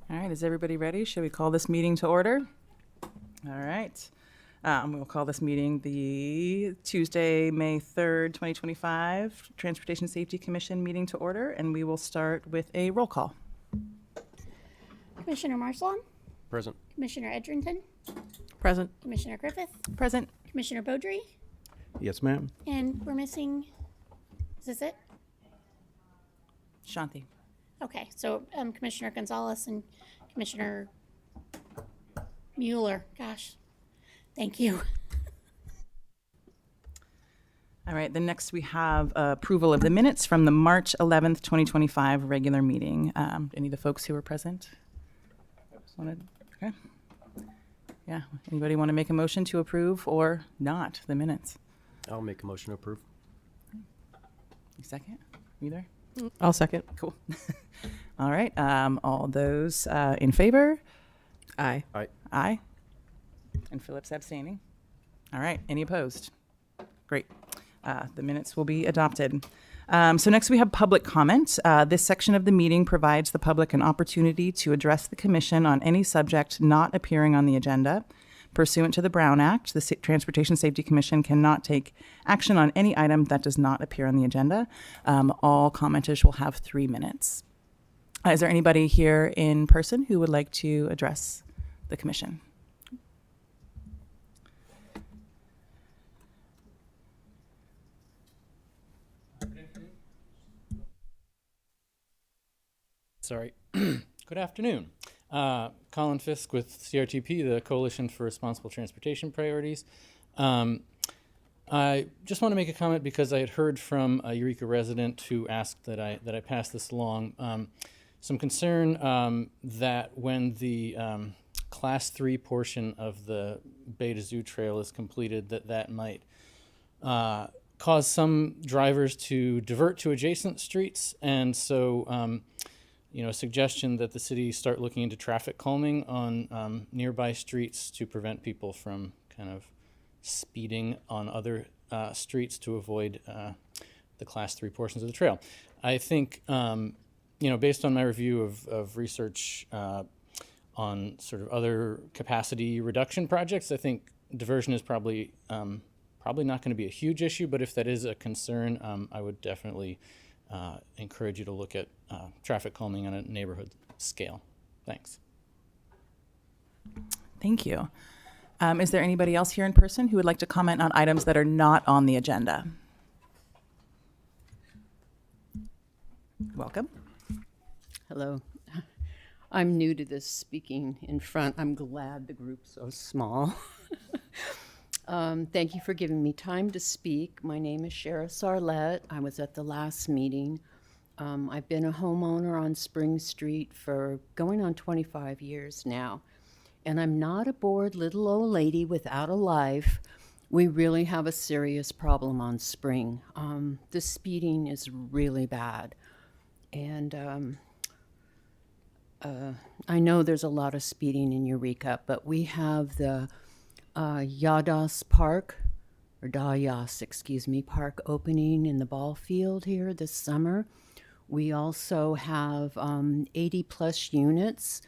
All right, is everybody ready? Should we call this meeting to order? All right. We'll call this meeting the Tuesday, May 3rd, 2025 Transportation Safety Commission meeting to order, and we will start with a roll call. Commissioner Marsalon, Present. Commissioner Edgerton, Present. Commissioner Griffith, Present. Commissioner Beaudry, Yes, ma'am. and we're missing, is this it? Shanti. Okay, so Commissioner Gonzalez and Commissioner Mueller. Gosh, thank you. All right, then next we have approval of the minutes from the March 11th, 2025 regular meeting. Any of the folks who were present? Okay. Yeah, anybody want to make a motion to approve or not the minutes? I'll make a motion to approve. You second? Either? I'll second. Cool. All right, all those in favor? Aye. Aye. Aye. And Philip's abstaining. All right, any opposed? Great. The minutes will be adopted. So next we have public comment. This section of the meeting provides the public an opportunity to address the commission on any subject not appearing on the agenda. Pursuant to the Brown Act, the Transportation Safety Commission cannot take action on any item that does not appear on the agenda. All commenters will have 3 minutes. Is there anybody here in person who would like to address the commission? Sorry. Good afternoon. Colin Fisk with CRTP, the Coalition for Responsible Transportation Priorities. I just want to make a comment because I had heard from a Eureka resident who asked that I pass this along. Some concern that when the Class 3 portion of the Beta Zoo Trail is completed, that might cause some drivers to divert to adjacent streets, and so a suggestion that the city start looking into traffic calming on nearby streets to prevent people from kind of speeding on other streets to avoid the Class 3 portions of the trail. I think, based on my review of research on sort of other capacity reduction projects, I think diversion is probably not going to be a huge issue, but if that is a concern, I would definitely encourage you to look at traffic calming on a neighborhood scale. Thanks. Thank you. Is there anybody else here in person who would like to comment on items that are not on the agenda? Welcome. Hello. I'm new to this speaking in front. I'm glad the group's so small. Thank you for giving me time to speak. My name is Shara Sarlette. I was at the last meeting. I've been a homeowner on Spring Street for going on 25 years now. And I'm not a bored little old lady without a life. We really have a serious problem on Spring. The speeding is really bad. And I know there's a lot of speeding in Eureka, but we have the Dayas Park opening in the ball field here this summer. We also have 80 plus units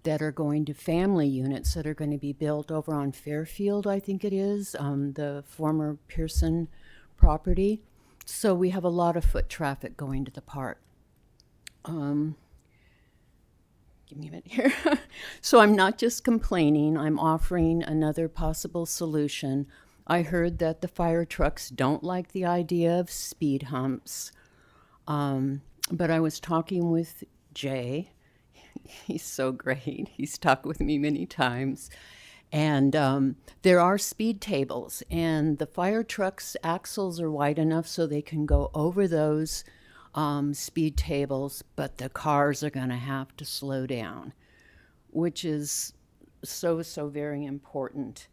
that are going to family units that are going to be built over on Fairfield, I think it is, the former Pearson property. So we have a lot of foot traffic going to the park. Give me a minute here. So I'm not just complaining, I'm offering another possible solution. I heard that the fire trucks don't like the idea of speed humps. But I was talking with Jay. He's so great. He's talked with me many times. And there are speed tables, and the fire trucks' axles are wide enough so they can go over those speed tables, but the cars are going to have to slow down, which is so very important.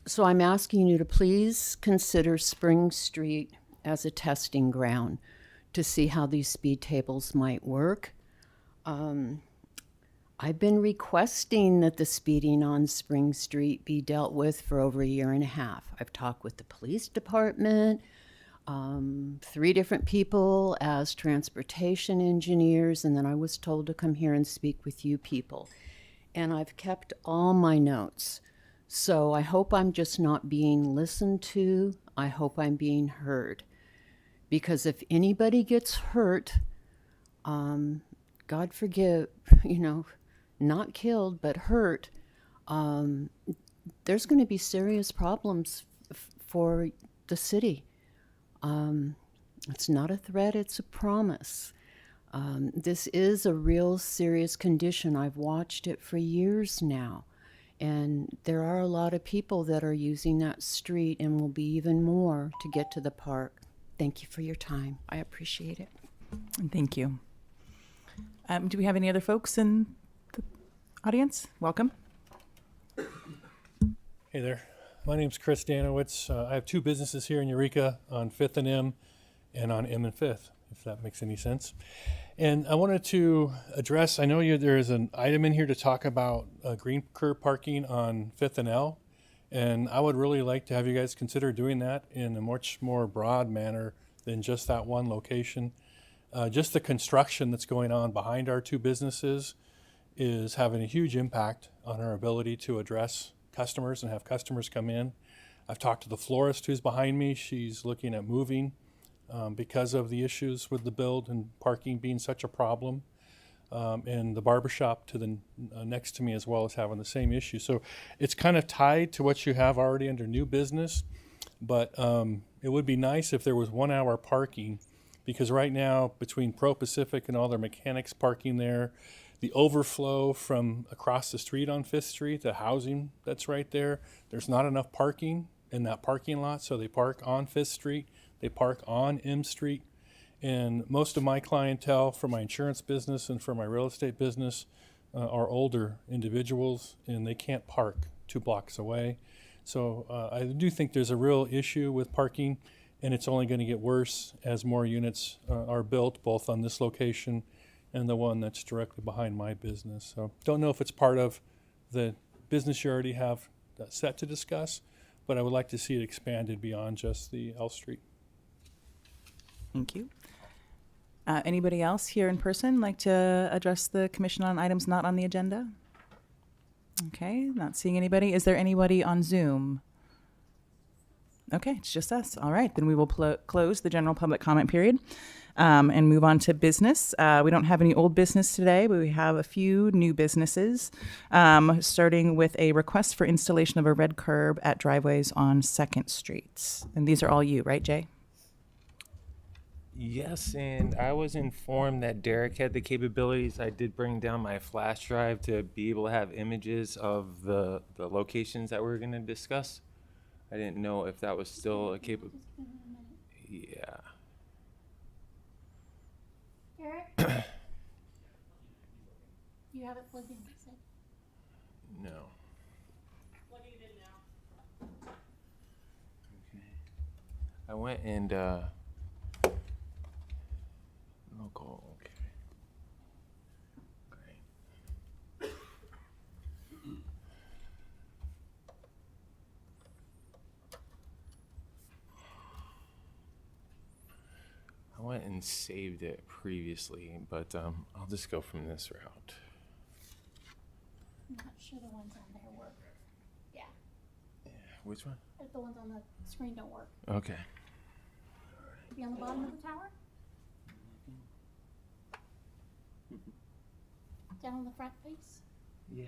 So I'm asking you to please consider Spring Street as a testing ground to see how these speed tables might work. I've been requesting that the speeding on Spring Street be dealt with for over a year and a half. I've talked with the police department. 3 different people as transportation engineers, and then I was told to come here and speak with you people. And I've kept all my notes. So I hope I'm just not being listened to. I hope I'm being heard. Because if anybody gets hurt, God forgive, not killed, but hurt, there's going to be serious problems for the city. It's not a threat, it's a promise. This is a real serious condition. I've watched it for years now. And there are a lot of people that are using that street and will be even more to get to the park. Thank you for your time. I appreciate it. And thank you. Do we have any other folks in the audience? Welcome. Hey there. My name's Chris Danowitz. I have 2 businesses here in Eureka on 5th and M and on M and 5th, if that makes any sense. And I wanted to address, I know there is an item in here to talk about green curb parking on 5th and L. And I would really like to have you guys consider doing that in a much more broad manner than just that one location. Just the construction that's going on behind our 2 businesses is having a huge impact on our ability to address customers and have customers come in. I've talked to the florist who's behind me. She's looking at moving because of the issues with the build and parking being such a problem. And the barbershop to the next to me as well is having the same issue. So it's kind of tied to what you have already under new business, but it would be nice if there was 1 hour parking, because right now between Pro Pacific and all their mechanics parking there, the overflow from across the street on 5th Street, the housing that's right there, there's not enough parking in that parking lot, so they park on 5th Street, they park on M Street. And most of my clientele for my insurance business and for my real estate business are older individuals, and they can't park 2 blocks away. So I do think there's a real issue with parking, and it's only going to get worse as more units are built, both on this location and the one that's directly behind my business. So don't know if it's part of the business you already have set to discuss, but I would like to see it expanded beyond just the L Street. Thank you. Anybody else here in person like to address the commission on items not on the agenda? Okay, not seeing anybody. Is there anybody on Zoom? Okay, it's just us. All right, then we will close the general public comment period and move on to business. We don't have any old business today, but we have a few new businesses, starting with a request for installation of a red curb at driveways on 2nd Street. And these are all you, right, Jay? Yes, and I was informed that Derek had the capabilities. I did bring down my flash drive to be able to have images of the locations that we were going to discuss. I didn't know if that was still a capable. Yeah. Eric? You have it plugged in, you said? No. Plugging it in now. Okay. I went and local. Okay. Great. I went and saved it previously, but I'll just go from this route. I'm not sure the ones on there work. Yeah, Yeah, which one? if the ones on the screen don't work. Okay. Be on the bottom of the tower? Down on the front face? Yeah,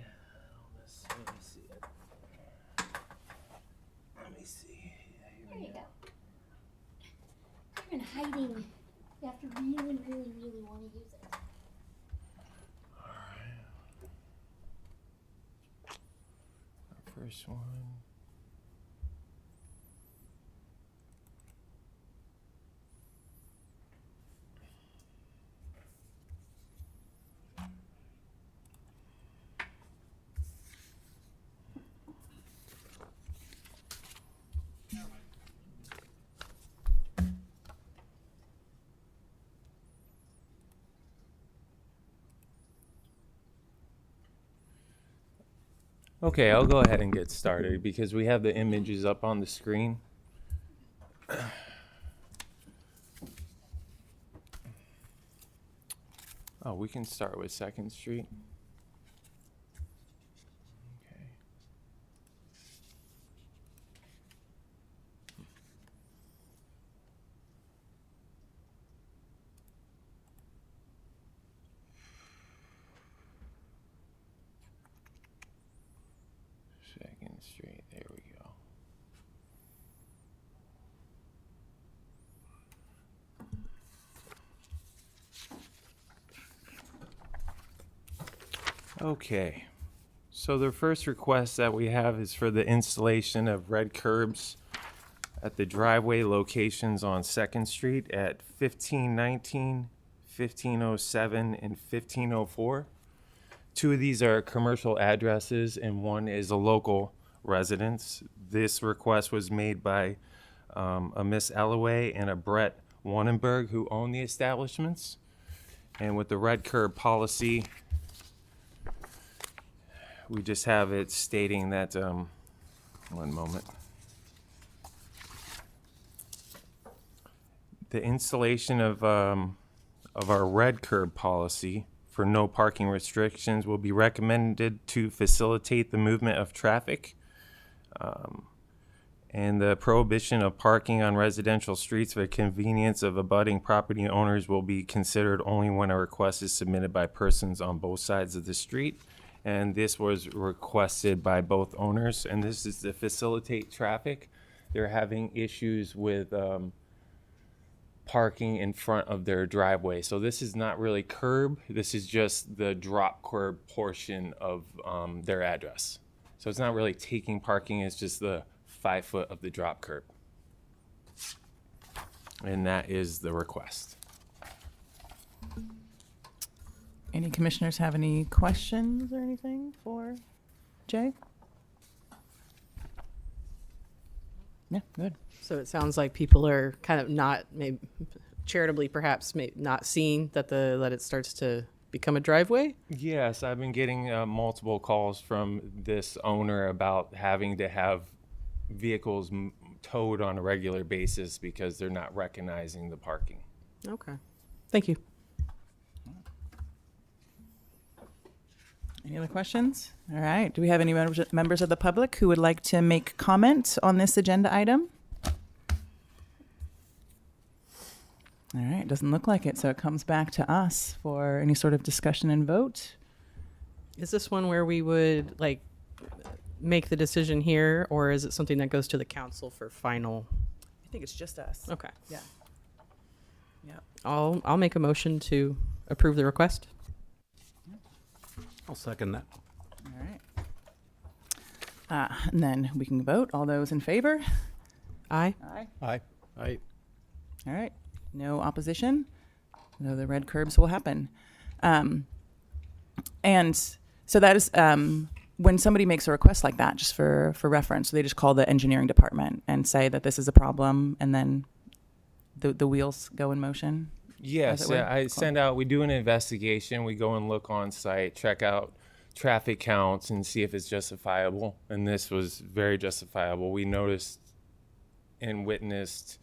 let me see it. Let me see. There you go. You're in hiding. You have to really, really, really want to use it. Alright. First one. Okay, I'll go ahead and get started because we have the images up on the screen. Oh, we can start with 2nd Street. Okay. Second Street, there we go. Okay, so the first request that we have is for the installation of red curbs at the driveway locations on 2nd Street at 1519, 1507, and 1504. Two of these are commercial addresses and one is a local residence. This request was made by a Miss Ellaway and a Brett Wannenberg who own the establishments. And with the red curb policy, we just have it stating that, one moment. The installation of our red curb policy for no parking restrictions will be recommended to facilitate the movement of traffic. And the prohibition of parking on residential streets for the convenience of abutting property owners will be considered only when a request is submitted by persons on both sides of the street. And this was requested by both owners, and this is to facilitate traffic. They're having issues with parking in front of their driveway. So this is not really curb, this is just the drop curb portion of their address. So it's not really taking parking, it's just the 5 foot of the drop curb. And that is the request. Any commissioners have any questions or anything for Jay? Yeah, good. So it sounds like people are kind of not, maybe charitably perhaps, not seeing that that it starts to become a driveway. Yes, I've been getting multiple calls from this owner about having to have vehicles towed on a regular basis because they're not recognizing the parking. Okay. Thank you. Any other questions? All right. Do we have any members of the public who would like to make comment on this agenda item? All right. Doesn't look like it. So it comes back to us for any sort of discussion and vote. Is this one where we would make the decision here, or is it something that goes to the council for final? I think it's just us. Okay. Yeah. Yeah. I'll make a motion to approve the request. I'll second that. All right. And then we can vote. All those in favor? Aye. Aye. Aye. Aye. All right. No opposition. No, the red curbs will happen. And so that is when somebody makes a request like that, just for reference, they just call the engineering department and say that this is a problem, and then the wheels go in motion. Yes, I send out, we do an investigation. We go and look on site, check out traffic counts and see if it's justifiable. And this was very justifiable. We noticed and witnessed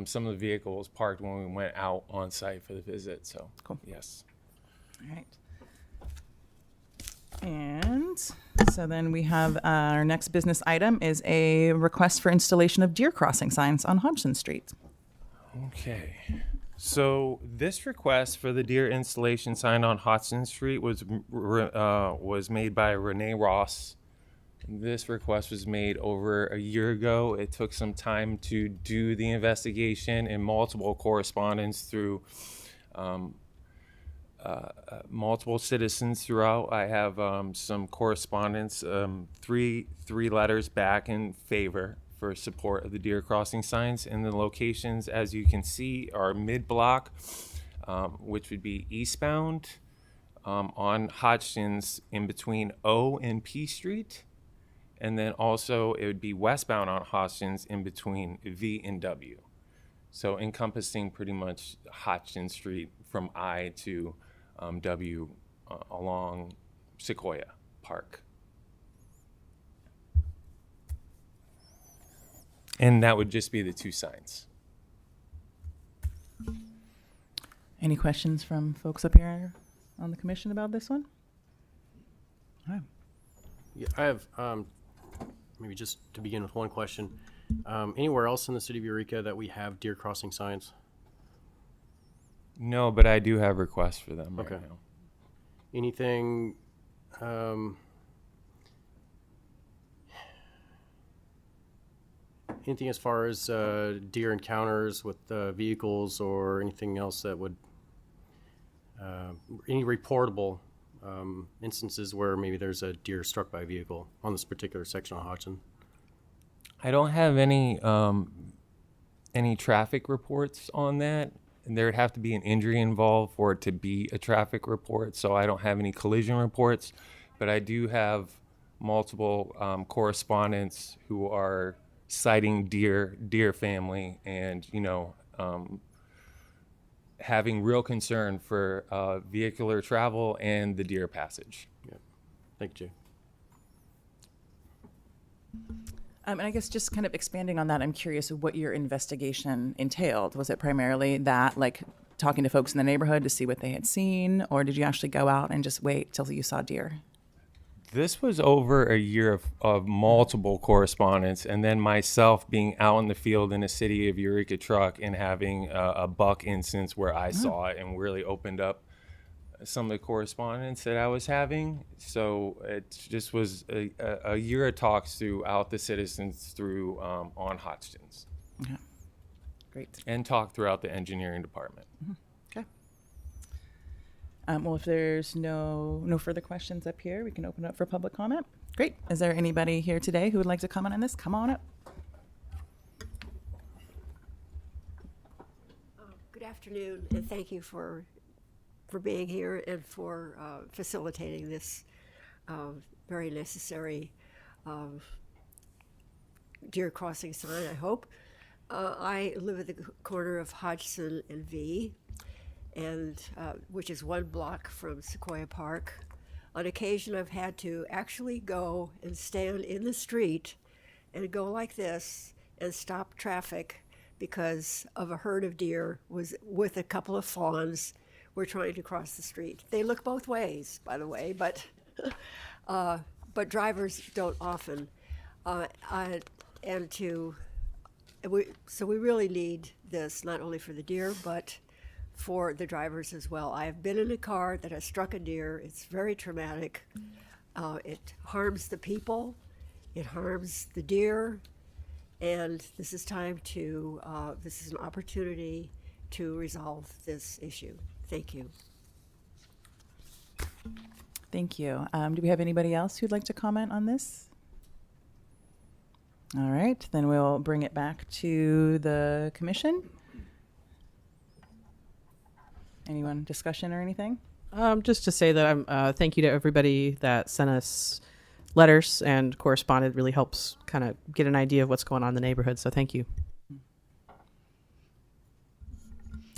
some of the vehicles parked when we went out on site for the visit. So, Cool. Yes. All right. And so then we have our next business item is a request for installation of deer crossing signs on Hodgson Street. Okay. So this request for the deer installation sign on Hodgson Street was made by Renee Ross. This request was made over a year ago. It took some time to do the investigation and multiple correspondence through multiple citizens throughout. I have some correspondence, three letters back in favor for support of the deer crossing signs, and the locations, as you can see, are mid-block, which would be eastbound on Hodgson's in between O and P Street, and then also it would be westbound on Hodgson's in between V and W. So encompassing pretty much Hodgson Street from I to W along Sequoia Park. And that would just be the two signs. Any questions from folks up here? on the commission about this one? All right. Yeah, I have, maybe just to begin with one question. Anywhere else in the city of Eureka that we have deer crossing signs? No, but I do have requests for them right Okay. now. Anything, anything as far as deer encounters with vehicles or anything else that would, any reportable instances where maybe there's a deer struck by a vehicle on this particular section of Hodgson? I don't have any traffic reports on that. And there'd have to be an injury involved for it to be a traffic report. So I don't have any collision reports, but I do have multiple correspondents who are citing deer family, and having real concern for vehicular travel and the deer passage. Yeah. Thank you, Jay. And I guess just kind of expanding on that, I'm curious what your investigation entailed. Was it primarily that, like, talking to folks in the neighborhood to see what they had seen, or did you actually go out and just wait till you saw deer? This was over a year of multiple correspondence, and then myself being out in the field in the city of Eureka truck and having a buck instance where I saw it and really opened up some of the correspondence that I was having. So it just was a year of talks throughout the citizens through on Hodgson's, Okay. Great. and talk throughout the engineering department. Okay. Well, if there's no further questions up here, we can open up for public comment. Great. Is there anybody here today who would like to comment on this? Come on up. Good afternoon, and thank you for being here and for facilitating this very necessary deer crossing sign, I hope. I live at the corner of Hodgson and V, and which is 1 block from Sequoia Park. On occasion, I've had to actually go and stand in the street and go like this and stop traffic because of a herd of deer was with a couple of fawns were trying to cross the street. They look both ways, by the way, but drivers don't often. So we really need this not only for the deer, but for the drivers as well. I have been in a car that has struck a deer. It's very traumatic. It harms the people, it harms the deer, and this is time to, this is an opportunity to resolve this issue. Thank you. Thank you. Do we have anybody else who'd like to comment on this? All right, then we'll bring it back to the commission. Anyone, discussion or anything? Just to say that I'm thank you to everybody that sent us letters and corresponded. Really helps kind of get an idea of what's going on in the neighborhood. So thank you.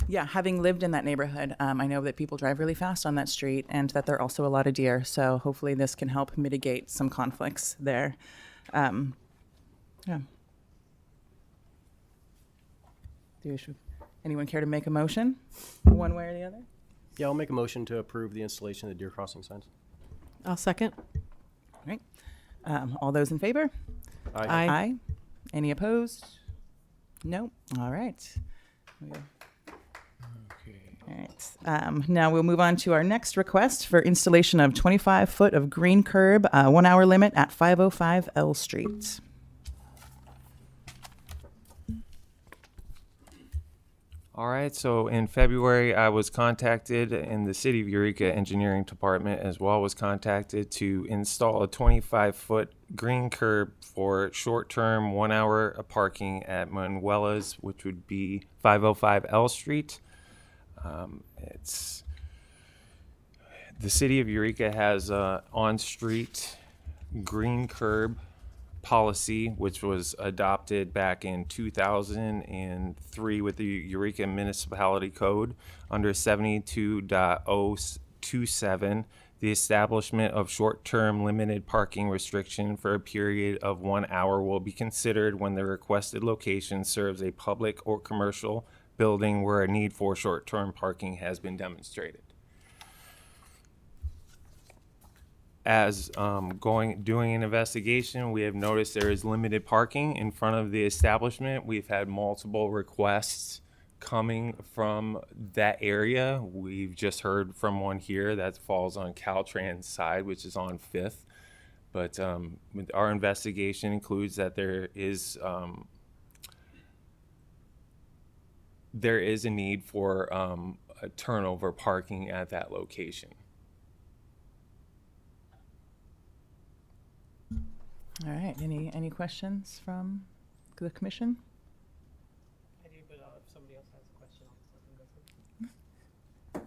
Yeah, having lived in that neighborhood, I know that people drive really fast on that street and that there are also a lot of deer. So hopefully this can help mitigate some conflicts there. Yeah. Anyone care to make a motion one way or the other? Yeah, I'll make a motion to approve the installation of the deer crossing signs. I'll second. All right. All those in favor? Aye. Aye. Any opposed? No. All right. All right. Now we'll move on to our next request for installation of 25 foot of green curb, 1 hour limit at 505 L Street. All right, so in February, I was contacted in the City of Eureka Engineering Department as well, was contacted to install a 25-foot green curb for short-term 1 hour parking at Manuela's, which would be 505 L Street. It's the City of Eureka has a on-street green curb policy, which was adopted back in 2003 with the Eureka Municipality Code under 72.027. The establishment of short-term limited parking restriction for a period of 1 hour will be considered when the requested location serves a public or commercial building where a need for short-term parking has been demonstrated. as doing an investigation, we have noticed there is limited parking in front of the establishment. We've had multiple requests coming from that area. We've just heard from one here that falls on Caltrans side, which is on 5th. But our investigation includes that there is a need for a turnover parking at that location. All right, any questions from the commission? I do, but if somebody else has a question, I'll let them go.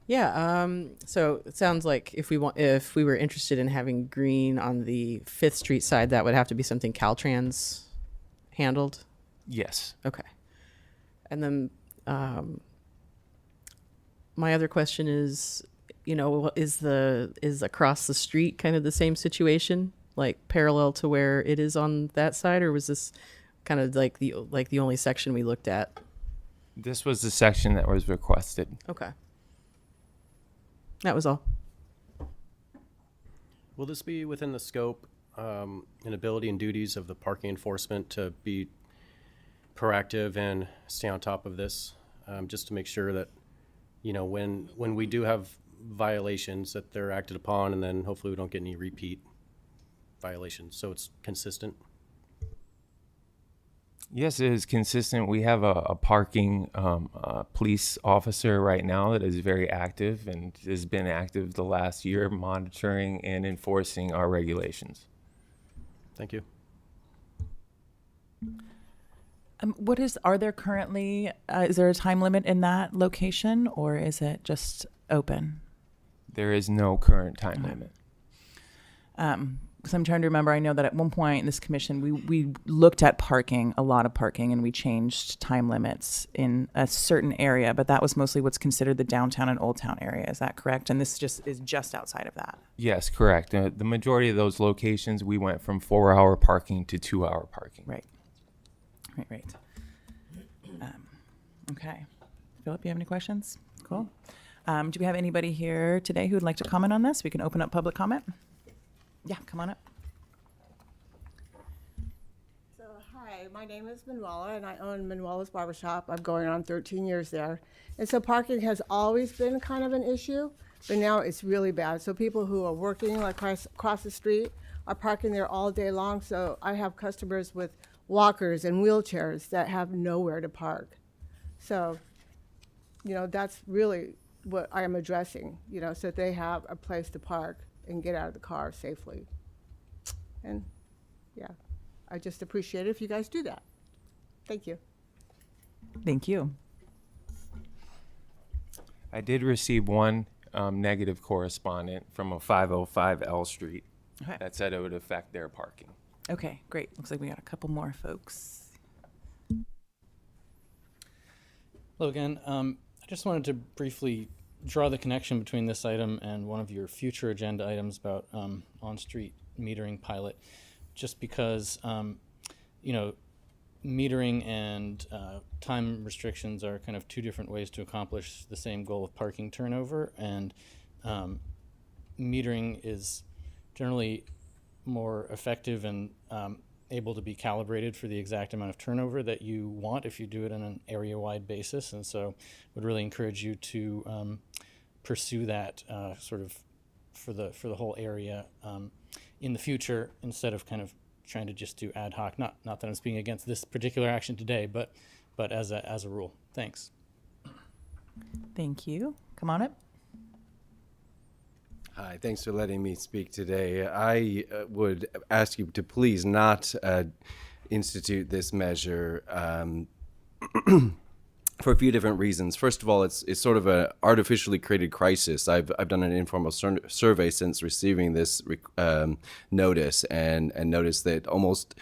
Yeah, so it sounds like if we were interested in having green on the 5th Street side, that would have to be something Caltrans handled. Yes. Okay. And then my other question is, is across the street kind of the same situation, like parallel to where it is on that side, or was this kind of like the only section we looked at? This was the section that was requested. Okay. That was all. Will this be within the scope and ability and duties of the parking enforcement to be proactive and stay on top of this, just to make sure that, when we do have violations, that they're acted upon, and then hopefully we don't get any repeat violations, so it's consistent? Yes, it is consistent. We have a parking police officer right now that is very active and has been active the last year monitoring and enforcing our regulations. Thank you. Are there currently, is there a time limit in that location, or is it just open? There is no current time limit. Because I'm trying to remember, I know that at one point in this commission, we looked at parking, a lot of parking, and we changed time limits in a certain area, but that was mostly what's considered the downtown and Old Town area. Is that correct? And this is just outside of that. Yes, correct. The majority of those locations, we went from 4-hour parking to 2-hour parking. Right. Okay. Philip, you have any questions? Cool. Do we have anybody here today who would like to comment on this? We can open up public comment. Yeah, come on up. So, hi, my name is Manuela, and I own Manuela's Barbershop. I'm going on 13 years there. And so parking has always been kind of an issue, but now it's really bad. So people who are working like across the street are parking there all day long. So I have customers with walkers and wheelchairs that have nowhere to park. So, that's really what I am addressing, so that they have a place to park and get out of the car safely. And yeah, I just appreciate it if you guys do that. Thank you. Thank you. I did receive one negative correspondent from a 505 L Street Okay. that said it would affect their parking. Okay, great. Looks like we got a couple more folks. Hello again. I just wanted to briefly draw the connection between this item and one of your future agenda items about on-street metering pilot, just because, metering and time restrictions are kind of two different ways to accomplish the same goal of parking turnover, and metering is generally more effective and able to be calibrated for the exact amount of turnover that you want if you do it on an area-wide basis. And so would really encourage you to pursue that sort of for the whole area in the future, instead of kind of trying to just do ad hoc. Not that I'm speaking against this particular action today, but as a rule. Thanks. Thank you. Come on up. Hi, thanks for letting me speak today. I would ask you to please not institute this measure for a few different reasons. First of all, it's sort of an artificially created crisis. I've done an informal survey since receiving this notice, and noticed that almost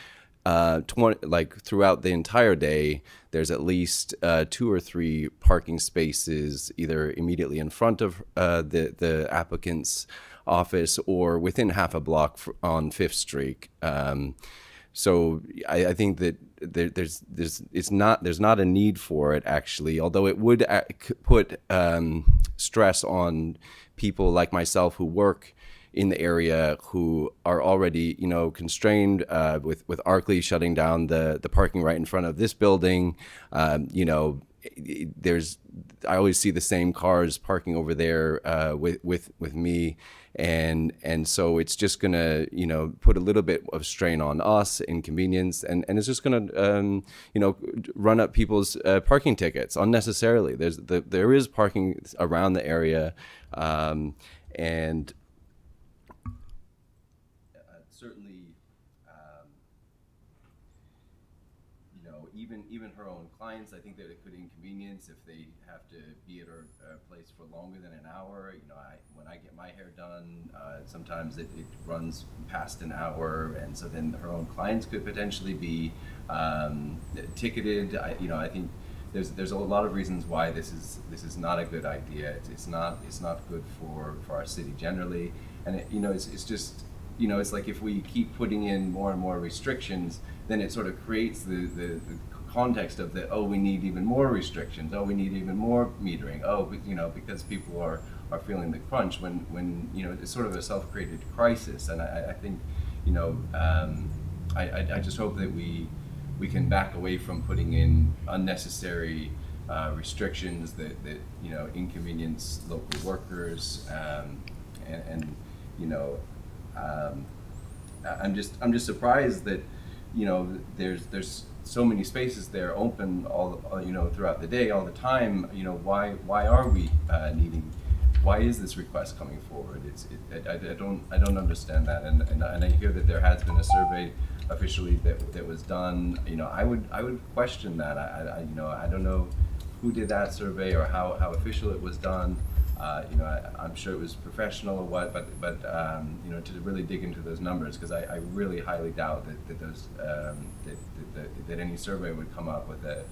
20, throughout the entire day, there's at least 2 or 3 parking spaces either immediately in front of the applicant's office or within half a block on 5th Street. So I think that there's not a need for it, actually, although it would put stress on people like myself who work in the area who are already, constrained with Arkley shutting down the parking right in front of this building. I always see the same cars parking over there with me, and so it's just gonna put a little bit of strain on us, inconvenience, and it's just gonna run up people's parking tickets unnecessarily. There is parking around the area, and certainly. Even her own clients, I think that it could inconvenience if they have to be at her place for longer than an hour. When I get my hair done, sometimes it runs past an hour, and so then her own clients could potentially be ticketed. I think there's a lot of reasons why this is not a good idea. It's not good for our city generally, and it's just. It's like if we keep putting in more and more restrictions, then it sort of creates the context of we need even more restrictions. We need even more metering. Because people are feeling the crunch when it's sort of a self-created crisis. And I think, I just hope that we can back away from putting in unnecessary restrictions that inconvenience local workers, I'm just surprised that there's so many spaces there open all throughout the day, all the time. Why are we needing? Why is this request coming forward? I don't understand that, and I hear that there has been a survey officially that was done. I would question that. I don't know who did that survey or how official it was done. I'm sure it was professional or what, but to really dig into those numbers, because I really highly doubt that those that any survey would come up with a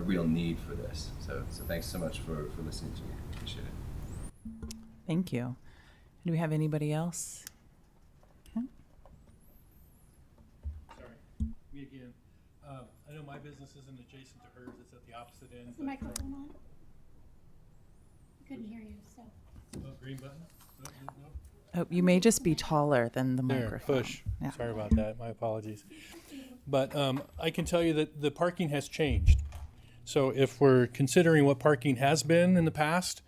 real need for this. So thanks so much for listening to me. Appreciate it. Thank you. Do we have anybody else? Okay. Sorry, me again. I know my business isn't adjacent to hers, it's at the opposite end. Is the microphone on? Couldn't hear you, so. Oh, green button? No. Oh, you may just be taller than the There, microphone. push. Yeah. Sorry about that, my apologies. But I can tell you that the parking has changed. So if we're considering what parking has been in the past,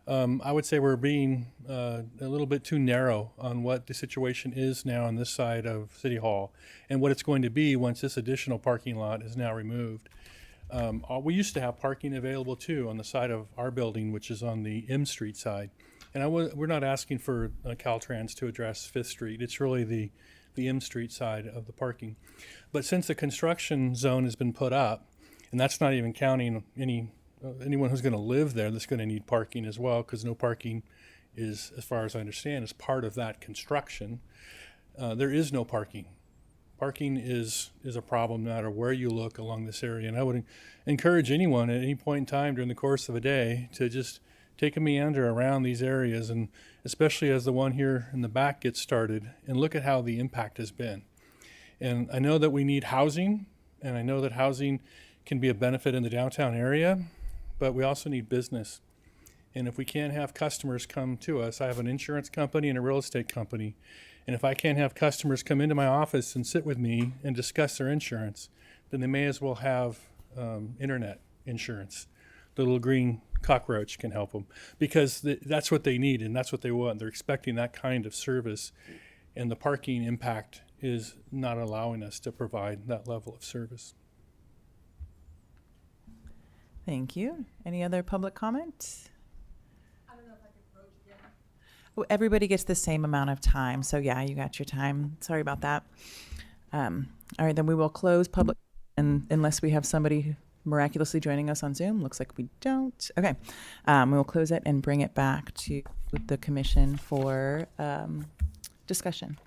I would say we're being a little bit too narrow on what the situation is now on this side of City Hall and what it's going to be once this additional parking lot is now removed. We used to have parking available too on the side of our building, which is on the M Street side. And we're not asking for Caltrans to address 5th Street. It's really the M Street side of the parking. But since the construction zone has been put up, and that's not even counting anyone who's going to live there that's going to need parking as well, because no parking is, as far as I understand, is part of that construction. There is no parking. Parking is a problem no matter where you look along this area. And I would encourage anyone at any point in time during the course of a day to just take a meander around these areas, and especially as the one here in the back gets started, and look at how the impact has been. And I know that we need housing, and I know that housing can be a benefit in the downtown area, but we also need business. And if we can't have customers come to us, I have an insurance company and a real estate company, and if I can't have customers come into my office and sit with me and discuss their insurance, then they may as well have internet insurance. The little green cockroach can help them, because that's what they need and that's what they want. They're expecting that kind of service, and the parking impact is not allowing us to provide that level of service. Thank you. Any other public comment? Oh, everybody gets the same amount of time. So yeah, you got your time. Sorry about that. All right, then we will close public, and unless we have somebody miraculously joining us on Zoom. Looks like we don't. Okay. We will close it and bring it back to the commission for discussion.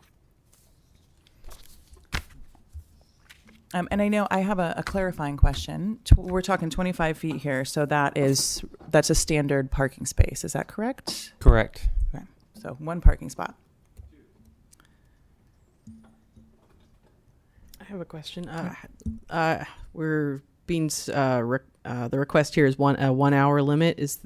And I know I have a clarifying question. We're talking 25 feet here, so that's a standard parking space. Is that correct? Correct. Okay. So one parking spot. I have a question. We're being the request here is a 1 hour limit. Is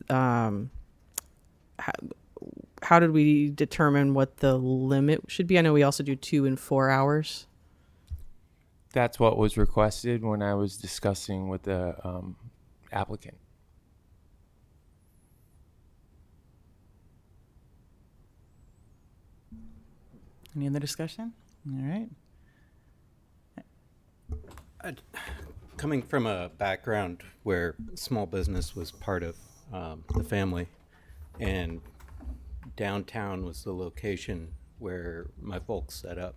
how did we determine what the limit should be? I know we also do 2 and 4 hours. That's what was requested when I was discussing with the applicant. Any other discussion? All right. Coming from a background where small business was part of the family, and downtown was the location where my folks set up,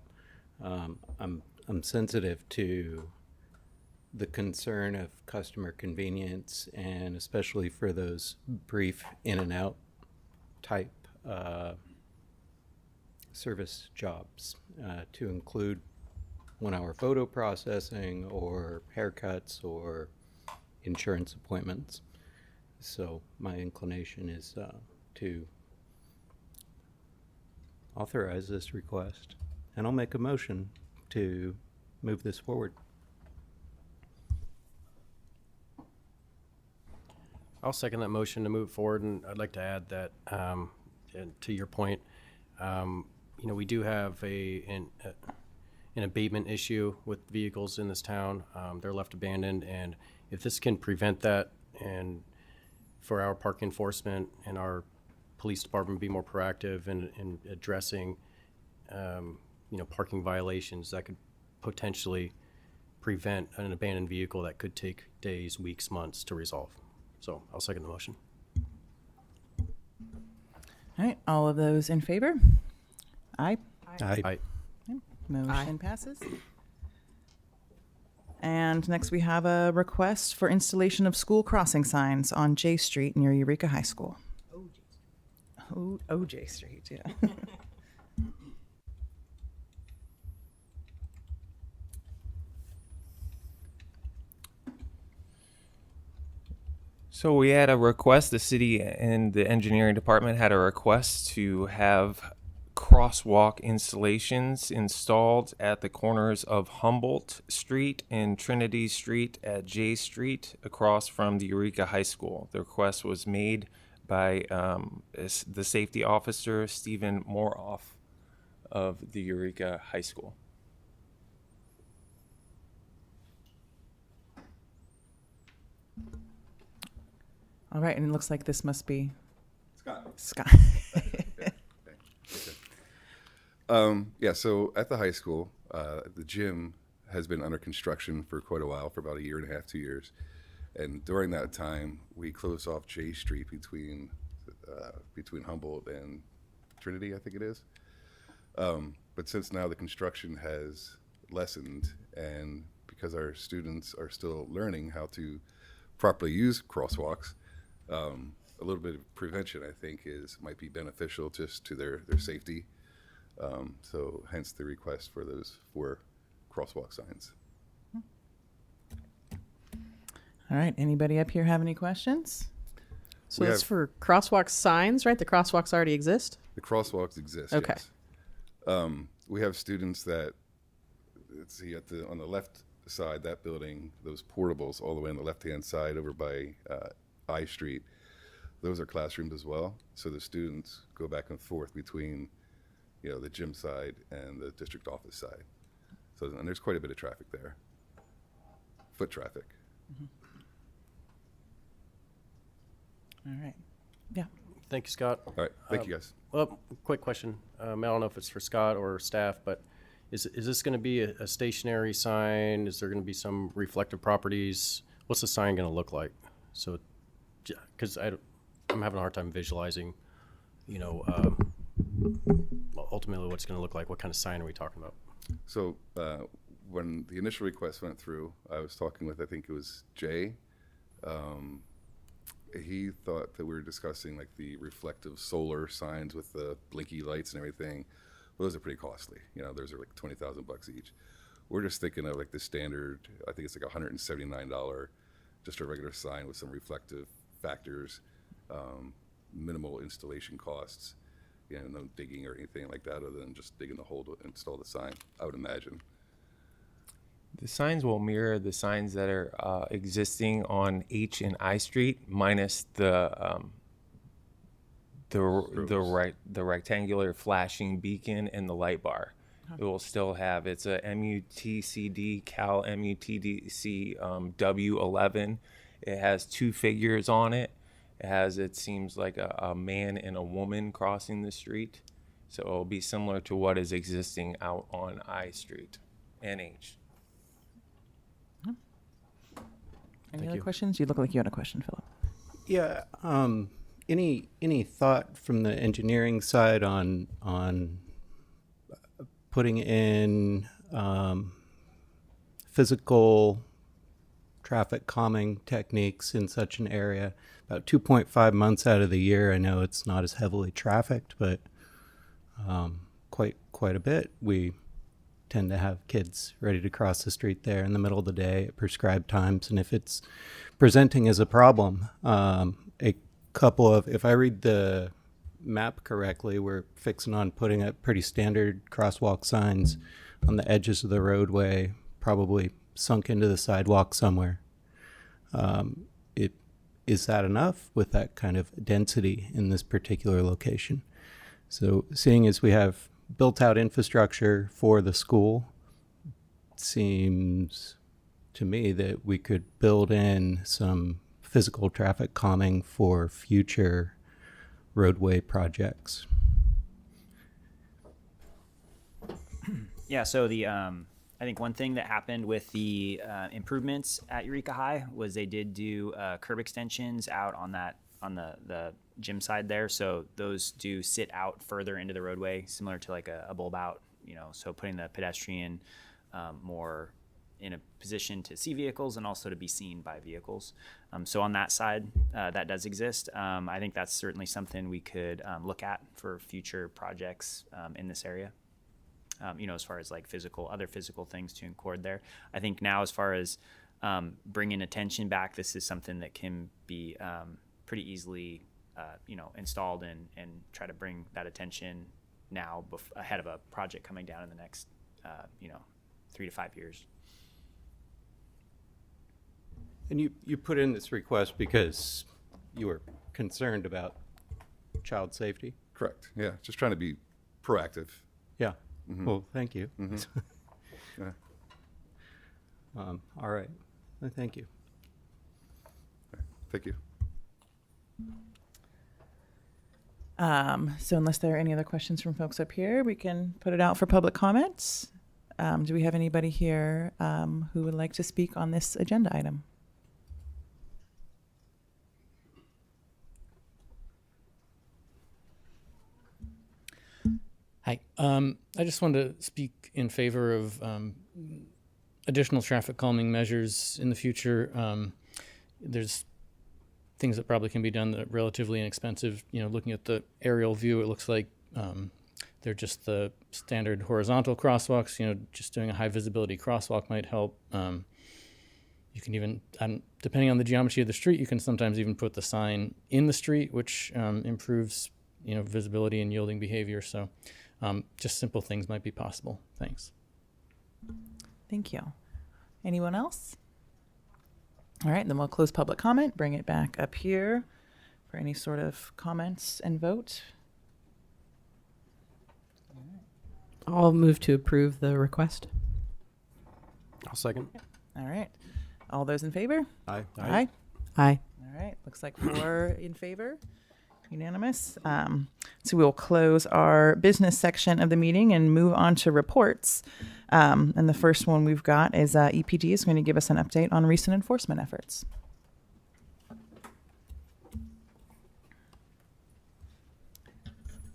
I'm sensitive to the concern of customer convenience, and especially for those brief in and out type service jobs, to include 1-hour photo processing or haircuts or insurance appointments. So my inclination is to authorize this request, and I'll make a motion to move this forward. I'll second that motion to move forward, and I'd like to add that, and to your point, we do have an abatement issue with vehicles in this town. They're left abandoned, and if this can prevent that, and for our park enforcement and our police department be more proactive in addressing, parking violations, that could potentially prevent an abandoned vehicle that could take days, weeks, months to resolve. So I'll second the motion. All right, all of those in favor? Aye. Aye. Motion passes. And next we have a request for installation of school crossing signs on J Street near Eureka High School. OJ Street, yeah. So we had a request, the city and the engineering department had a request to have crosswalk installations installed at the corners of Humboldt Street and Trinity Street at J Street across from the Eureka High School. The request was made by the safety officer, Stephen Moroff of the Eureka High School. All right, and it looks like this must be Scott. Yeah, so at the high school, the gym has been under construction for quite a while, for about 1.5 years, 2 years. And during that time, we closed off J Street between Humboldt and Trinity, I think it is. But since now the construction has lessened, and because our students are still learning how to properly use crosswalks, a little bit of prevention, I think, might be beneficial just to their safety. So hence the request for those 4 crosswalk signs. All right, anybody up here have any questions? So it's for crosswalk signs, right? The crosswalks already exist? The crosswalks exist. Okay. Yes. We have students that, let's see, on the left side, that building, those portables all the way on the left-hand side over by I Street, those are classrooms as well. So the students go back and forth between, the gym side and the district office side. So, and there's quite a bit of traffic there, foot traffic. Mm-hmm. All right. Yeah. Thank you, Scott. All right, thank you guys. Well, quick question. I don't know if it's for Scott or staff, but is this going to be a stationary sign? Is there going to be some reflective properties? What's the sign going to look like? So, because I'm having a hard time visualizing, ultimately what it's going to look like. What kind of sign are we talking about? So when the initial request went through, I was talking with, I think it was Jay. He thought that we were discussing like the reflective solar signs with the blinky lights and everything. Well, those are pretty costly. Those are like $20,000 each. We're just thinking of like the standard, I think it's like $179, just a regular sign with some reflective factors, minimal installation costs, no digging or anything like that other than just digging the hole to install the sign, I would imagine. The signs will mirror the signs that are existing on H and I Street, minus the the rectangular flashing beacon and the light bar. It will still have, it's a MUTCD Cal MUTDC W11. It has 2 figures on it. It seems like a man and a woman crossing the street. So it will be similar to what is existing out on I Street, NH. Any other questions? You look like you had a question, Philip. Yeah. Any thought from the engineering side on putting in physical traffic calming techniques in such an area? About 2.5 months out of the year, I know it's not as heavily trafficked, but quite a bit. We tend to have kids ready to cross the street there in the middle of the day at prescribed times, and if it's presenting as a problem, if I read the map correctly, we're fixing on putting up pretty standard crosswalk signs on the edges of the roadway, probably sunk into the sidewalk somewhere. Is that enough with that kind of density in this particular location? So seeing as we have built out infrastructure for the school, it seems to me that we could build in some physical traffic calming for future roadway projects. Yeah, so I think one thing that happened with the improvements at Eureka High was they did do curb extensions out on the gym side there. So those do sit out further into the roadway, similar to like a bulb out, so putting the pedestrian more in a position to see vehicles and also to be seen by vehicles. So on that side, that does exist. I think that's certainly something we could look at for future projects in this area. As far as like other physical things to include there. I think now as far as bringing attention back, this is something that can be pretty easily, installed and try to bring that attention now ahead of a project coming down in the next, 3 to 5 years. And you put in this request because you were concerned about child safety? Correct. Yeah, just trying to be proactive. Yeah. Mm-hmm. Well, thank you. Mm-hmm. Yeah. All right. Thank you. Thank you. So unless there are any other questions from folks up here, we can put it out for public comments. Do we have anybody here who would like to speak on this agenda item? Hi. I just wanted to speak in favor of additional traffic calming measures in the future. There's things that probably can be done that are relatively inexpensive. Looking at the aerial view, it looks like they're just the standard horizontal crosswalks. Just doing a high visibility crosswalk might help. You can even, depending on the geometry of the street, you can sometimes even put the sign in the street, which improves visibility and yielding behavior. So just simple things might be possible. Thanks. Thank you. Anyone else? All right, then we'll close public comment, bring it back up here for any sort of comments and vote. I'll move to approve the request. I'll second. All right. All those in favor? Aye. Aye. Aye. All right. Looks like 4 in favor. Unanimous. So we'll close our business section of the meeting and move on to reports. And the first one we've got is EPD is going to give us an update on recent enforcement efforts.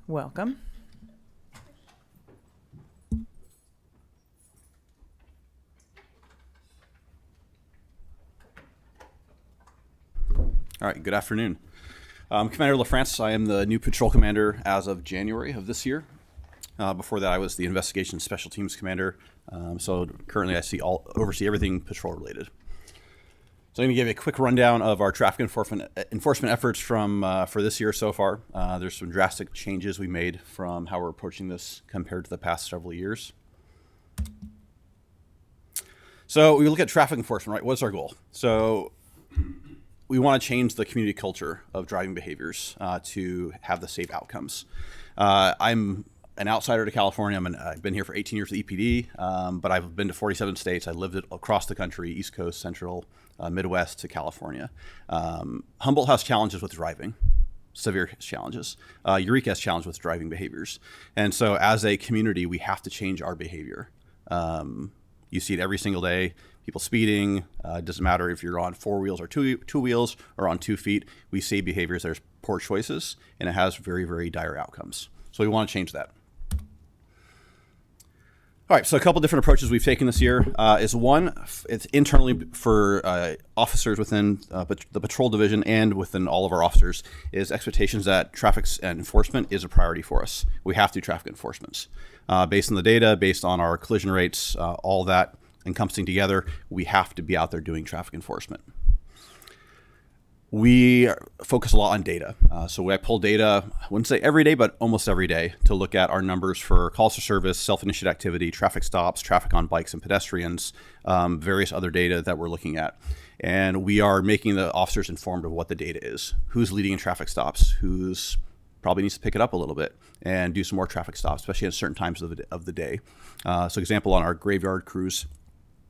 Welcome. All right, good afternoon. Commander LaFrance, I am the new patrol commander as of January of this year. Before that, I was the investigation special teams commander. So currently I oversee everything patrol related. So I'm going to give you a quick rundown of our traffic enforcement efforts for this year so far. There's some drastic changes we made from how we're approaching this compared to the past several years. So we look at traffic enforcement, right? What's our goal? So we want to change the community culture of driving behaviors to have the safe outcomes. I'm an outsider to California. I've been here for 18 years at EPD, but I've been to 47 states. I lived across the country, East Coast, Central, Midwest to California. Humboldt has challenges with driving, severe challenges. Eureka has challenges with driving behaviors. And so as a community, we have to change our behavior. You see it every single day. People speeding, it doesn't matter if you're on 4 wheels or two wheels or on 2 feet. We see behaviors that are poor choices, and it has very, very dire outcomes. So we want to change that. All right, so a couple different approaches we've taken this year is one, it's internally for officers within the patrol division and within all of our officers, is expectations that traffic enforcement is a priority for us. We have to do traffic enforcements. Based on the data, based on our collision rates, all that encompassing together, we have to be out there doing traffic enforcement. We focus a lot on data. So I pull data, I wouldn't say every day, but almost every day to look at our numbers for calls for service, self-initiated activity, traffic stops, traffic on bikes and pedestrians, various other data that we're looking at. And we are making the officers informed of what the data is, who's leading in traffic stops, who's probably needs to pick it up a little bit and do some more traffic stops, especially at certain times of the day. So example, on our graveyard crews,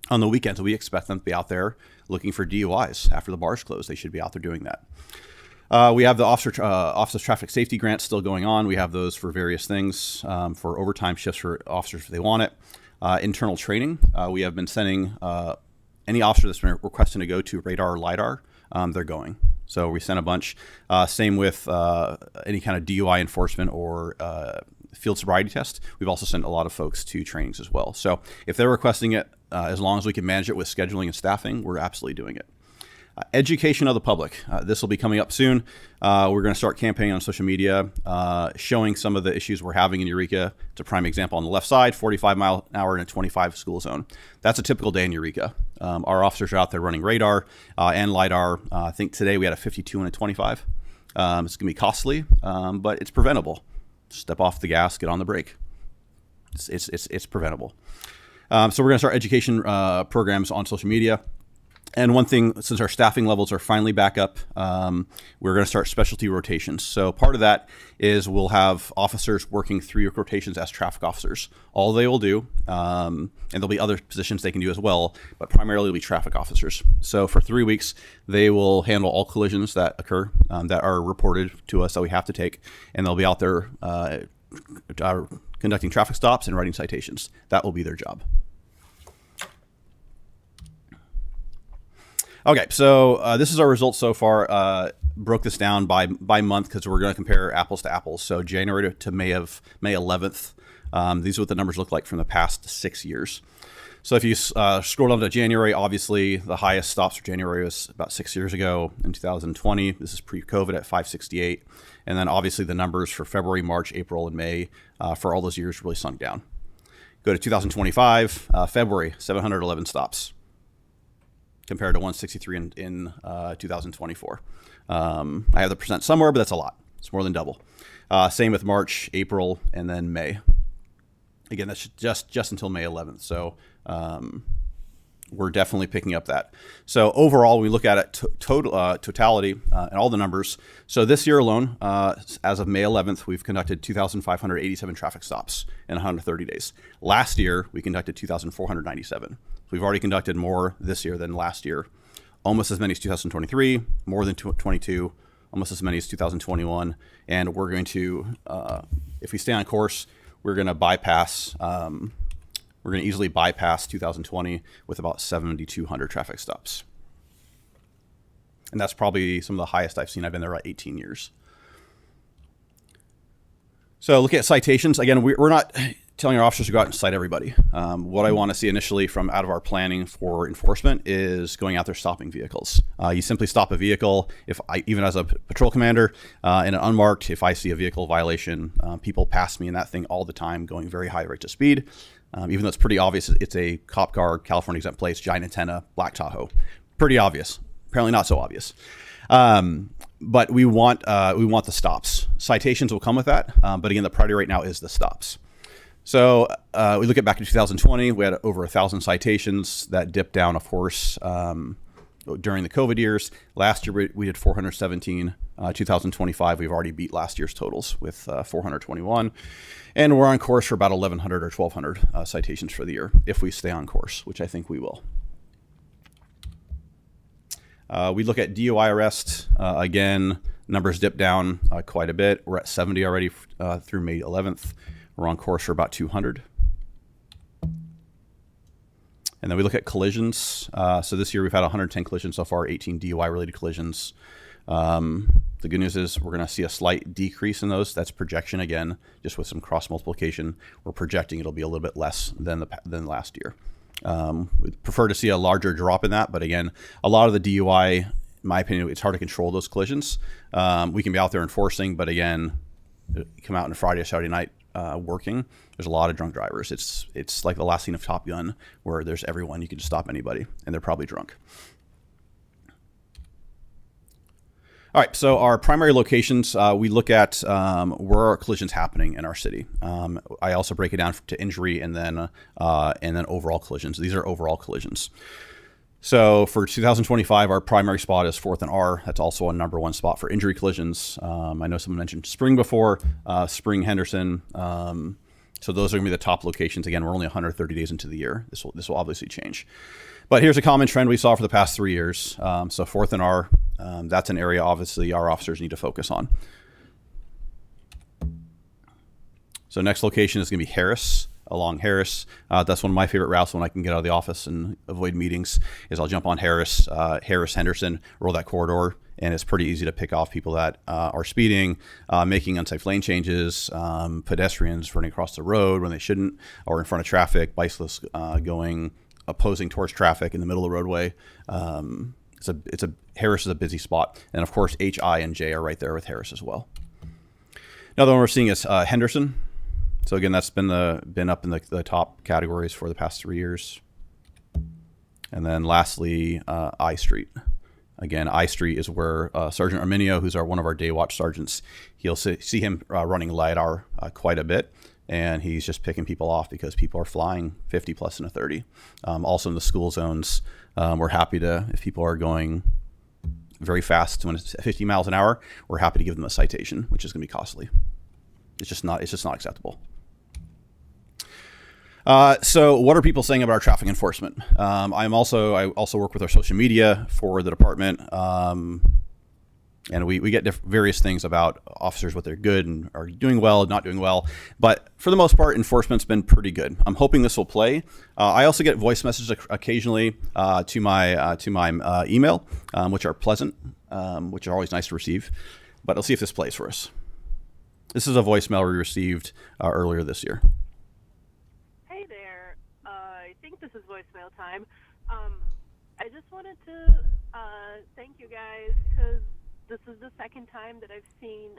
on the weekends, we expect them to be out there looking for DUIs. After the bars close, they should be out there doing that. We have the Office Traffic Safety Grant still going on. We have those for various things, for overtime shifts for officers if they want it. Internal training, we have been sending any officer that's been requesting to go to radar or LiDAR, they're going. So we sent a bunch. Same with any kind of DUI enforcement or field sobriety test. We've also sent a lot of folks to trainings as well. So if they're requesting it, as long as we can manage it with scheduling and staffing, we're absolutely doing it. Education of the public. This will be coming up soon. We're going to start campaigning on social media, showing some of the issues we're having in Eureka. It's a prime example on the left side, 45 mile an hour in a 25 school zone. That's a typical day in Eureka. Our officers are out there running radar and LiDAR. I think today we had a 52 and a 25. It's going to be costly, but it's preventable. Step off the gas, get on the brake. It's preventable. So we're going to start education programs on social media. And one thing, since our staffing levels are finally back up, we're going to start specialty rotations. So part of that is we'll have officers working 3 rotations as traffic officers. All they will do, and there'll be other positions they can do as well, but primarily it'll be traffic officers. So for 3 weeks, they will handle all collisions that occur, that are reported to us that we have to take, and they'll be out there conducting traffic stops and writing citations. That will be their job. Okay, so this is our results so far. Broke this down by month because we're going to compare apples to apples. So January to May 11th. These are what the numbers look like from the past 6 years. So if you scroll down to January, obviously the highest stops for January was about 6 years ago in 2020. This is pre-COVID at 568. And then obviously the numbers for February, March, April, and May for all those years really sunk down. Go to 2025, February, 711 stops, compared to 163 in 2024. I have the percent somewhere, but that's a lot. It's more than double. Same with March, April, and then May. Again, that's just until May 11th. So we're definitely picking up that. So overall, we look at it totality and all the numbers. So this year alone, as of May 11th, we've conducted 2,587 traffic stops in 130 days. Last year, we conducted 2,497. We've already conducted more this year than last year. Almost as many as 2023, more than 22, almost as many as 2021. And we're going to, if we stay on course, we're going to bypass, we're going to easily bypass 2020 with about 7,200 traffic stops. And that's probably some of the highest I've seen. I've been there about 18 years. So looking at citations, again, we're not telling our officers to go out and cite everybody. What I want to see initially from out of our planning for enforcement is going out there stopping vehicles. You simply stop a vehicle. Even as a patrol commander in an unmarked, if I see a vehicle violation, people pass me in that thing all the time going very high rates of speed. Even though it's pretty obvious, it's a cop car, California exempt plates, giant antenna, black Tahoe. Pretty obvious. Apparently not so obvious. But we want the stops. Citations will come with that. But again, the priority right now is the stops. So we look at back in 2020, we had over 1,000 citations. That dipped down, of course, during the COVID years. Last year we did 417. 2025, we've already beat last year's totals with 421. And we're on course for about 1,100 or 1,200 citations for the year if we stay on course, which I think we will. We look at DUI arrests. Again, numbers dip down quite a bit. We're at 70 already through May 11th. We're on course for about 200. And then we look at collisions. So this year we've had 110 collisions so far, 18 DUI-related collisions. The good news is we're going to see a slight decrease in those. That's projection again, just with some cross multiplication. We're projecting it'll be a little bit less than last year. We'd prefer to see a larger drop in that, but again, a lot of the DUI, in my opinion, it's hard to control those collisions. We can be out there enforcing, but again, come out on Friday or Saturday night working. There's a lot of drunk drivers. It's like the last scene of Top Gun, where there's everyone. You can just stop anybody, and they're probably drunk. All right, so our primary locations, we look at where are collisions happening in our city. I also break it down to injury and then overall collisions. These are overall collisions. So for 2025, our primary spot is 4th and R. That's also a #1 spot for injury collisions. I know someone mentioned Spring before, Spring, Henderson. So those are going to be the top locations. Again, we're only 130 days into the year. This will obviously change. But here's a common trend we saw for the past 3 years. So 4th and R, that's an area obviously our officers need to focus on. So next location is going to be Harris, along Harris. That's one of my favorite routes when I can get out of the office and avoid meetings, is I'll jump on Harris, Henderson, roll that corridor, and it's pretty easy to pick off people that are speeding, making unsafe lane changes, pedestrians running across the road when they shouldn't, or in front of traffic, bicyclists going opposing towards traffic in the middle of the roadway. Harris is a busy spot, and of course H, I, and J are right there with Harris as well. Another one we're seeing is Henderson. So again, that's been up in the top categories for the past 3 years. And then lastly, I Street. Again, I Street is where Sergeant Arminio, who's one of our day watch sergeants, you'll see him running LiDAR quite a bit. And he's just picking people off because people are flying 50 plus in a 30. Also in the school zones, we're happy to, if people are going very fast when it's 50 miles an hour, we're happy to give them a citation, which is going to be costly. It's just not acceptable. So what are people saying about our traffic enforcement? I also work with our social media for the department. And we get various things about officers, what they're good and are doing well, not doing well. But for the most part, enforcement's been pretty good. I'm hoping this will play. I also get voice messages occasionally to my email, which are pleasant, which are always nice to receive. But I'll see if this plays for us. This is a voicemail we received earlier this year. Hey there. I think this is voicemail time. I just wanted to thank you guys because this is the second time that I've seen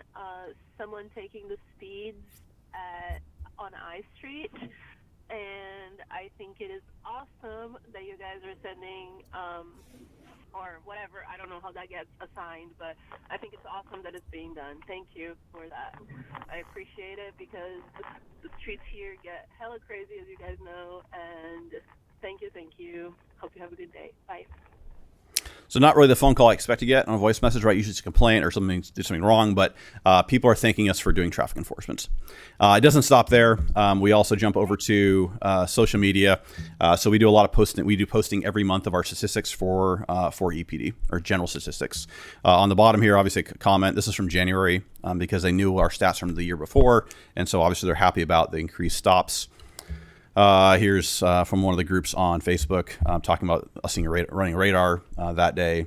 someone taking the speeds on I Street, and I think it is awesome that you guys are sending, or whatever, I don't know how that gets assigned, but I think it's awesome that it's being done. Thank you for that. I appreciate it because the streets here get hella crazy, as you guys know, and thank you. Hope you have a good day. Bye. So not really the phone call I expect to get on a voice message, right? Usually it's a complaint or did something wrong, but people are thanking us for doing traffic enforcement. It doesn't stop there. We also jump over to social media. So we do a lot of posting. We do posting every month of our statistics for EPD, or general statistics. On the bottom here, obviously a comment. This is from January because they knew our stats from the year before, and so obviously they're happy about the increased stops. Here's from one of the groups on Facebook talking about us running radar that day.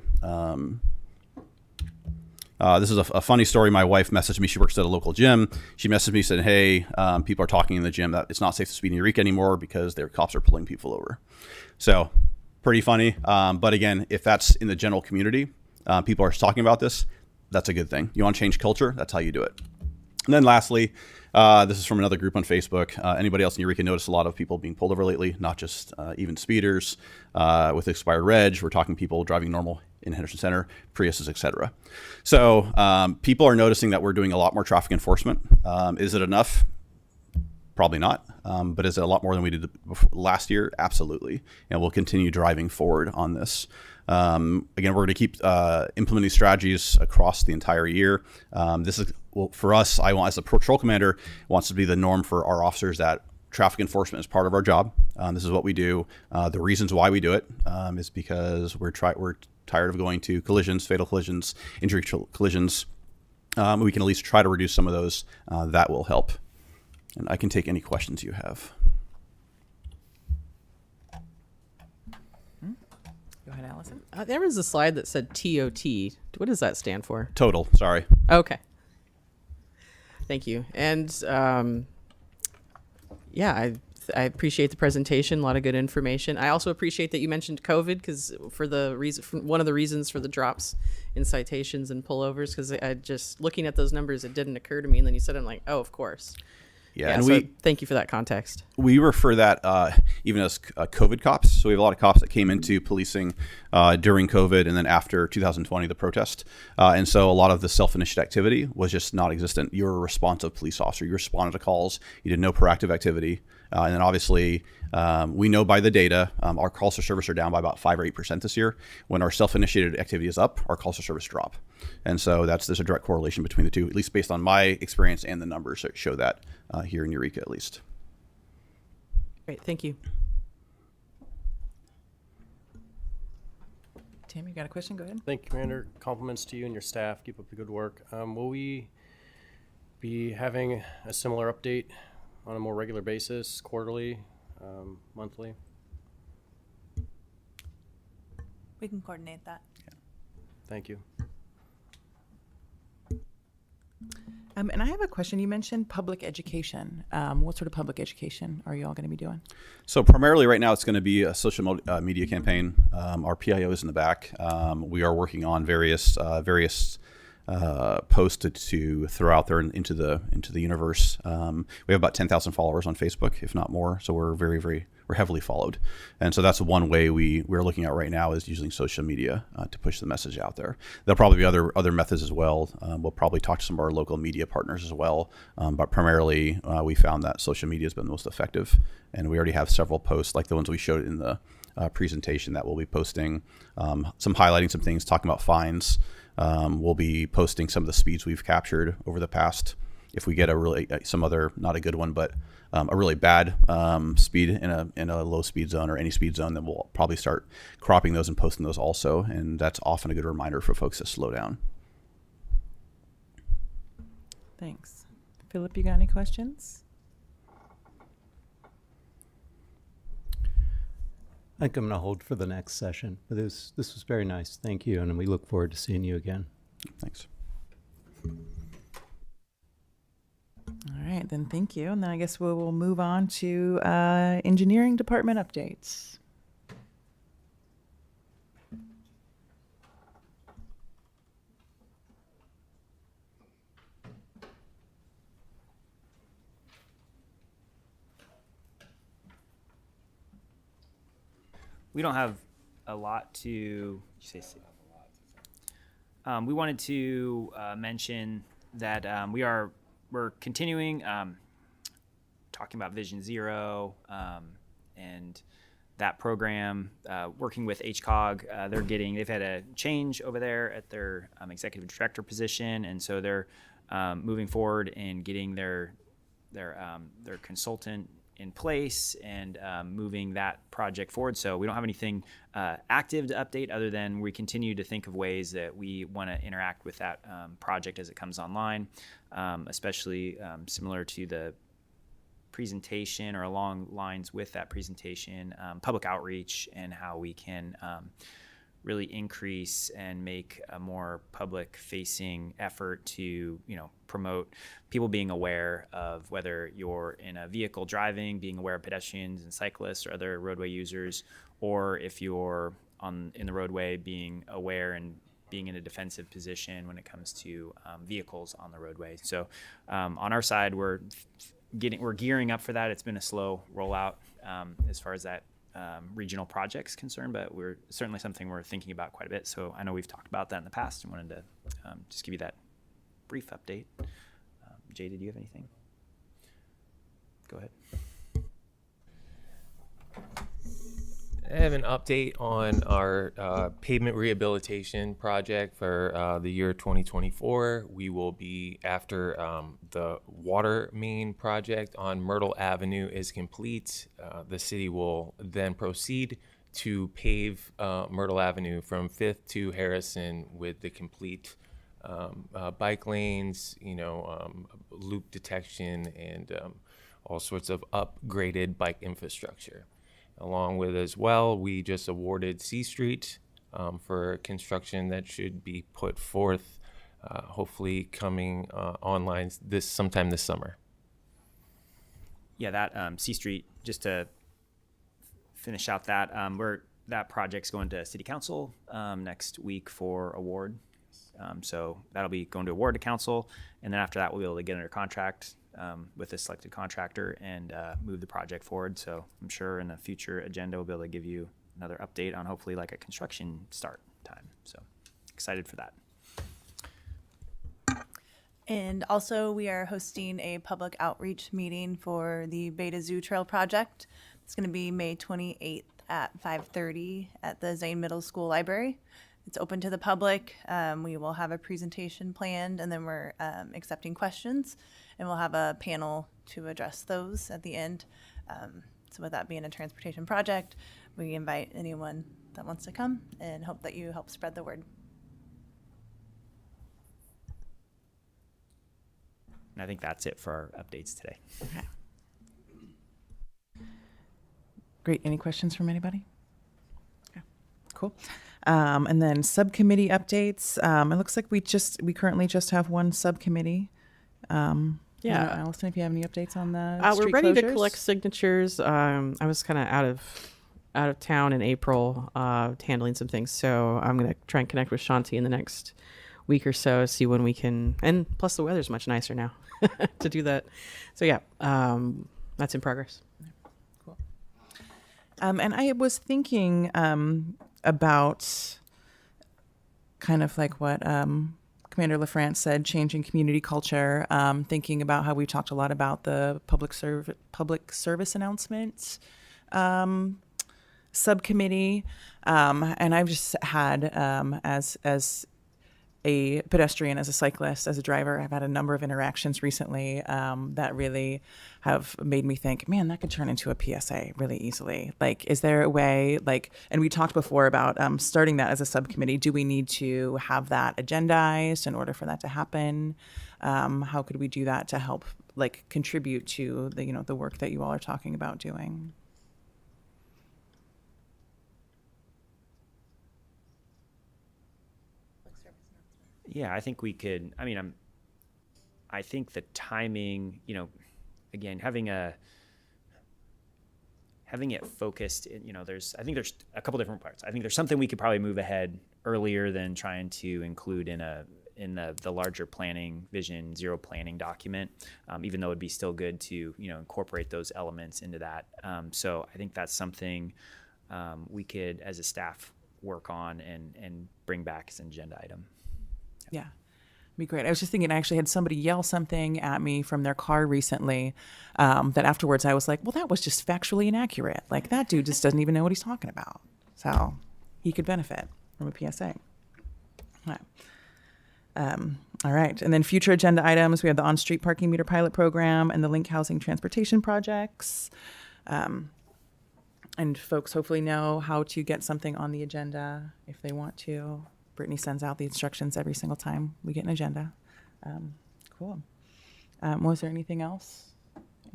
This is a funny story. My wife messaged me. She works at a local gym. She messaged me, said, hey, people are talking in the gym that it's not safe to speed in Eureka anymore because their cops are pulling people over. So pretty funny. But again, if that's in the general community, people are talking about this, that's a good thing. You want to change culture? That's how you do it. And then lastly, this is from another group on Facebook. Anybody else in Eureka noticed a lot of people being pulled over lately, not just even speeders with expired reg. We're talking people driving normal in Henderson Center, Priuses, etc. So people are noticing that we're doing a lot more traffic enforcement. Is it enough? Probably not. But is it a lot more than we did last year? Absolutely. And we'll continue driving forward on this. Again, we're going to keep implementing strategies across the entire year. This is, well, for us, I want, as a patrol commander, wants to be the norm for our officers that traffic enforcement is part of our job. This is what we do. The reasons why we do it is because we're tired of going to collisions, fatal collisions, injury collisions. We can at least try to reduce some of those. That will help. And I can take any questions you have. Go ahead, Allison. There was a slide that said TOT. What does that stand for? Total, sorry. Okay. Thank you. And yeah, I appreciate the presentation. A lot of good information. I also appreciate that you mentioned COVID, because one of the reasons for the drops in citations and pullovers, because I just looking at those numbers, it didn't occur to me, and then you said, I'm like, oh, of course. Yeah, Yeah, and so thank you for that context. We refer that even as COVID cops. So we have a lot of cops that came into policing during COVID and then after 2020, the protest. And so a lot of the self-initiated activity was just non-existent. You're a responsive police officer. You responded to calls. You did no proactive activity. And then obviously, we know by the data, our calls for service are down by about 5 or 8% this year. When our self-initiated activity is up, our calls for service drop. And so there's a direct correlation between the two, at least based on my experience and the numbers that show that here in Eureka, at least. Great, thank you. Tim, you got a question? Go ahead. Thank you, Commander. Compliments to you and your staff. Keep up the good work. Will we be having a similar update on a more regular basis, quarterly, monthly? We can coordinate that. Thank you. And I have a question. You mentioned public education. What sort of public education are you all going to be doing? So primarily right now it's going to be a social media campaign. Our PIO is in the back. We are working on various posts to throw out there into the universe. We have about 10,000 followers on Facebook, if not more. So we're we're heavily followed, and so that's one way we're looking at right now is using social media to push the message out there. There'll probably be other methods as well. We'll probably talk to some of our local media partners as well, but primarily we found that social media has been the most effective, and we already have several posts like the ones we showed in the presentation that we'll be posting, some highlighting some things, talking about fines. We'll be posting some of the speeds we've captured over the past. If we get a really some other, not a good one, but a really bad speed in a low speed zone or any speed zone, then we'll probably start cropping those and posting those also. And that's often a good reminder for folks to slow down. Thanks. Philip, you got any questions? I think I'm going to hold for the next session. But this was very nice. Thank you. And we look forward to seeing you again. Thanks. All right, then thank you. And then I guess we'll move on to engineering department updates. We don't have a lot to say. We wanted to mention that we're continuing talking about Vision Zero and that program, working with HCOG. They've had a change over there at their executive director position, and so they're moving forward and getting their consultant in place and moving that project forward. So we don't have anything active to update other than we continue to think of ways that we want to interact with that project as it comes online, especially similar to the presentation or along lines with that presentation, public outreach and how we can really increase and make a more public-facing effort to, promote people being aware of whether you're in a vehicle driving, being aware of pedestrians and cyclists or other roadway users, or if you're in the roadway, being aware and being in a defensive position when it comes to vehicles on the roadway. So on our side, we're gearing up for that. It's been a slow rollout as far as that regional project's concerned, but we're certainly something we're thinking about quite a bit. So I know we've talked about that in the past and wanted to just give you that brief update. Jay, did you have anything? Go ahead. I have an update on our pavement rehabilitation project for the year 2024. We will be, after the water main project on Myrtle Avenue is complete, the city will then proceed to pave Myrtle Avenue from 5th to Harrison with the complete bike lanes, loop detection, and all sorts of upgraded bike infrastructure. Along with as well, we just awarded C Street for construction that should be put forth, hopefully coming online sometime this summer. Yeah, that C Street, just to finish out that, that project's going to City Council next week for award. So that'll be going to award to council, and then after that, we'll be able to get under contract with a selected contractor and move the project forward. So I'm sure in a future agenda, we'll be able to give you another update on hopefully like a construction start time. So excited for that. And also, we are hosting a public outreach meeting for the Beta Zoo Trail project. It's going to be May 28th at 5:30 at the Zane Middle School Library. It's open to the public. We will have a presentation planned, and then we're accepting questions, and we'll have a panel to address those at the end. So with that being a transportation project, we invite anyone that wants to come and hope that you help spread the word. And I think that's it for our updates today. Okay. Great. Any questions from anybody? Okay. Cool. And then subcommittee updates. It looks like we currently just have one subcommittee. Yeah. Allison, if you have any updates on the We're street ready to closures? collect signatures. I was kind of out of town in April, handling some things, so I'm gonna try and connect with Shanti in the next week or so, see when we can. And plus, the weather's much nicer now to do that. So yeah, that's in progress. Cool. And I was thinking about kind of like what Commander LaFrance said, changing community culture, thinking about how we talked a lot about the public service announcements subcommittee. And I've just had, as a pedestrian, as a cyclist, as a driver, I've had a number of interactions recently that really have made me think, man, that could turn into a PSA really easily. Like, is there a way, like, and we talked before about starting that as a subcommittee. Do we need to have that agendized in order for that to happen? How could we do that to help, like, contribute to the, the work that you all are talking about doing? Yeah, I think we could. I mean, I think the timing, again, having it focused, I think there's a couple different parts. I think there's something we could probably move ahead earlier than trying to include in the larger planning vision, zero planning document, even though it'd be still good to, incorporate those elements into that. So I think that's something we could, as a staff, work on and bring back as an agenda item. Yeah, it'd be great. I was just thinking, I actually had somebody yell something at me from their car recently that afterwards I was like, well, that was just factually inaccurate. Like, that dude just doesn't even know what he's talking about. So he could benefit from a PSA. All right. And then future agenda items, we have the on-street parking meter pilot program and the link housing transportation projects. And folks hopefully know how to get something on the agenda if they want to. Brittany sends out the instructions every single time we get an agenda. Cool. Was there anything else?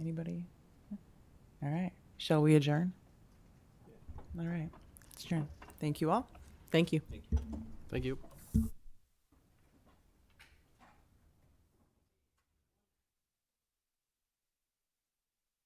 Anybody? All right. Shall we adjourn? All right. Let's adjourn. Thank you all. Thank you. Thank you.